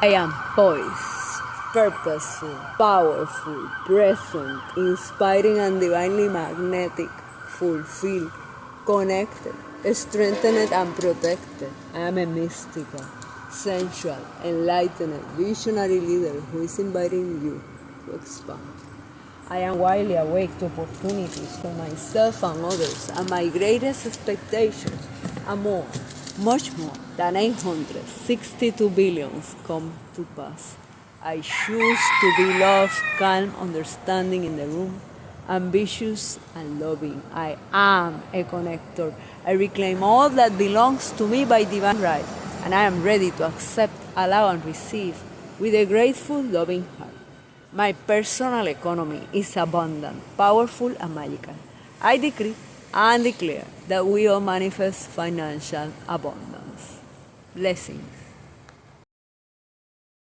I am poised, purposeful, powerful, present, inspiring and divinely magnetic, fulfilled, connected, strengthened and protected. I am a mystical, sensual, enlightened, visionary leader who is inviting you to expand. I am widely awake to opportunities for myself and others, and my greatest expectations are more, much more than 862 billions come to pass. I choose to be love, calm, understanding in the room, ambitious and loving. I am a connector. I reclaim all that belongs to me by divine right, and I am ready to accept, allow, and receive with a grateful, loving heart. My personal economy is abundant, powerful, and magical. I decree and declare that we all manifest financial abundance. Blessings.